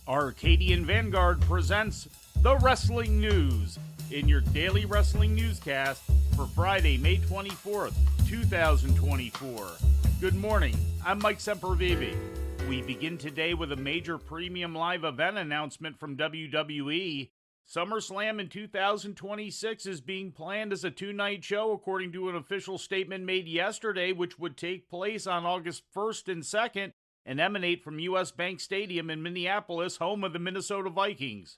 Arcadian Vanguard presents The Wrestling News in your daily wrestling newscast for Friday, May 24th, 2024. Good morning, I'm Mike Sempervive. We begin today with a major premium live event announcement from WWE. SummerSlam in 2026 is being planned as a two-night show according to an official statement made yesterday, which would take place on August 1st and 2nd and emanate from U.S. Bank Stadium in Minneapolis, home of the Minnesota Vikings.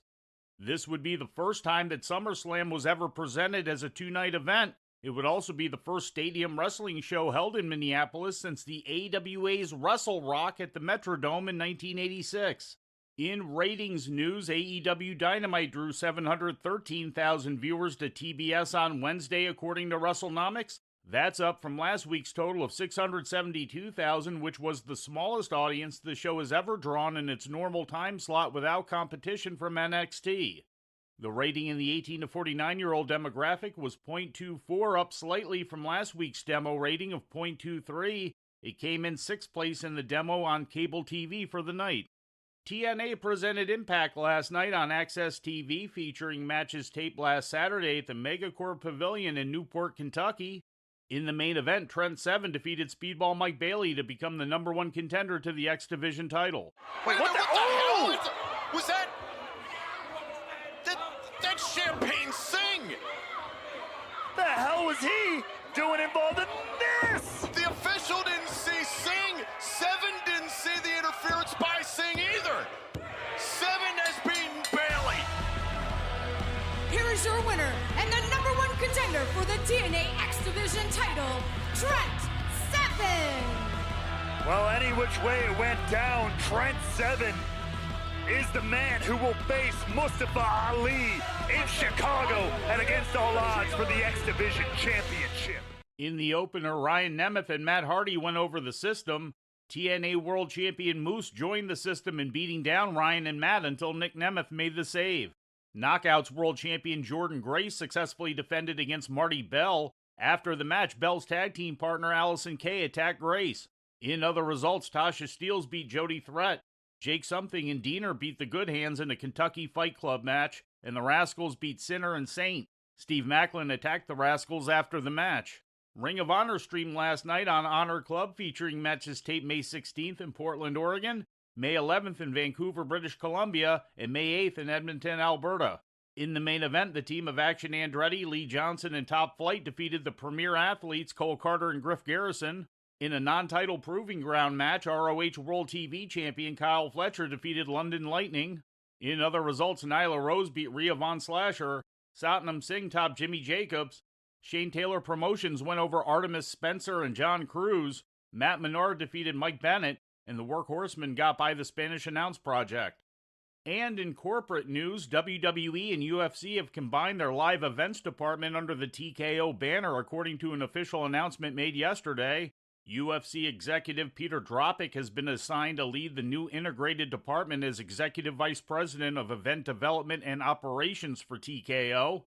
This would be the first time that SummerSlam was ever presented as a two-night event. It would also be the first stadium wrestling show held in Minneapolis since the AWA's Wrestle Rock at the Metrodome in 1986. In ratings news, AEW Dynamite drew 713,000 viewers to TBS on Wednesday, according to WrestleNomics. That's up from last week's total of 672,000, which was the smallest audience the show has ever drawn in its normal time slot without competition from NXT. The rating in the 18 to 49-year-old demographic was .24, up slightly from last week's demo rating of .23. It came in sixth place in the demo on cable TV for the night. TNA presented Impact last night on Access TV, featuring matches taped last Saturday at the Megacorp Pavilion in Newport, Kentucky. In the main event, Trent Seven defeated Speedball Mike Bailey to become the #1 contender to the X Division title. Wait, what the hell? Was that Champagne Singh? The hell was he doing involved in this? The official didn't see Singh. Seven didn't see the interference by Singh either. Seven has beaten Bailey. Here is your winner and the #1 contender for the TNA X Division title, Trent Seven. Well, any which way it went down, Trent Seven is the man who will face Mustafa Ali in Chicago and against all odds for the X Division championship. In the opener, Ryan Nemeth and Matt Hardy went over the system. TNA World Champion Moose joined the system in beating down Ryan and Matt until Nick Nemeth made the save. Knockouts World Champion Jordan Grace successfully defended against Marty Bell. After the match, Bell's tag team partner Allison Kay attacked Grace. In other results, Tasha Steelz beat Jody Threat. Jake Something and Diener beat the Good Hands in a Kentucky Fight Club match, and the Rascals beat Sinner and Saint. Steve Macklin attacked the Rascals after the match. Ring of Honor streamed last night on Honor Club, featuring matches taped May 16th in Portland, Oregon, May 11th in Vancouver, British Columbia, and May 8th in Edmonton, Alberta. In the main event, the team of Action Andretti, Lee Johnson, and Top Flight defeated the premier athletes Cole Carter and Griff Garrison. In a non-title proving ground match, ROH World TV Champion Kyle Fletcher defeated London Lightning. In other results, Nyla Rose beat Rhea Von Slasher. Satnam Singh topped Jimmy Jacobs. Shane Taylor Promotions went over Artemis Spencer and John Cruz. Matt Menard defeated Mike Bennett, and the Workhorsemen got by the Spanish Announce Project. And in corporate news, WWE and UFC have combined their live events department under the TKO banner, according to an official announcement made yesterday. UFC executive Peter Dropic has been assigned to lead the new integrated department as Executive Vice President of Event Development and Operations for TKO.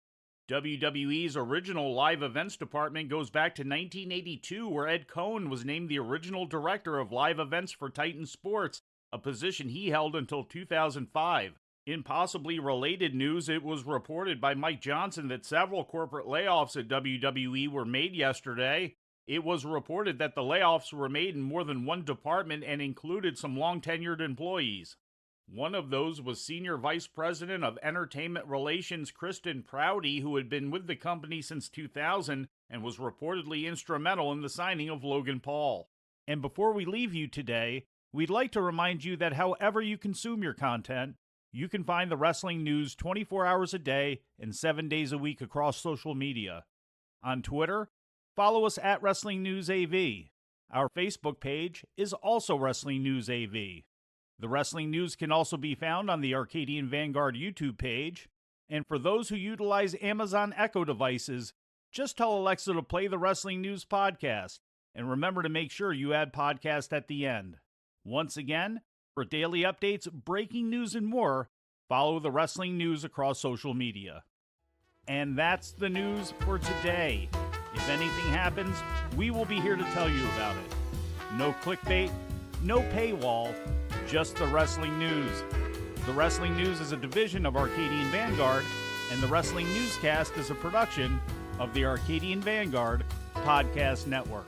WWE's original live events department goes back to 1982, where Ed Cohn was named the original director of live events for Titan Sports, a position he held until 2005. In possibly related news, it was reported by Mike Johnson that several corporate layoffs at WWE were made yesterday. It was reported that the layoffs were made in more than one department and included some long-tenured employees. One of those was Senior Vice President of Entertainment Relations Kristen Prouty, who had been with the company since 2000 and was reportedly instrumental in the signing of Logan Paul. And before we leave you today, we'd like to remind you that however you consume your content, you can find the wrestling news 24 hours a day and 7 days a week across social media. On Twitter, follow us at Wrestling News AV. Our Facebook page is also Wrestling News AV. The Wrestling News can also be found on the Arcadian Vanguard YouTube page. And for those who utilize Amazon Echo devices, just tell Alexa to play the Wrestling News podcast. And remember to make sure you add podcast at the end. Once again, for daily updates, breaking news, and more, follow the Wrestling News across social media. And that's the news for today. If anything happens, we will be here to tell you about it. No clickbait, no paywall, just the wrestling news. The Wrestling News is a division of Arcadian Vanguard, and the Wrestling Newscast is a production of the Arcadian Vanguard Podcast Network.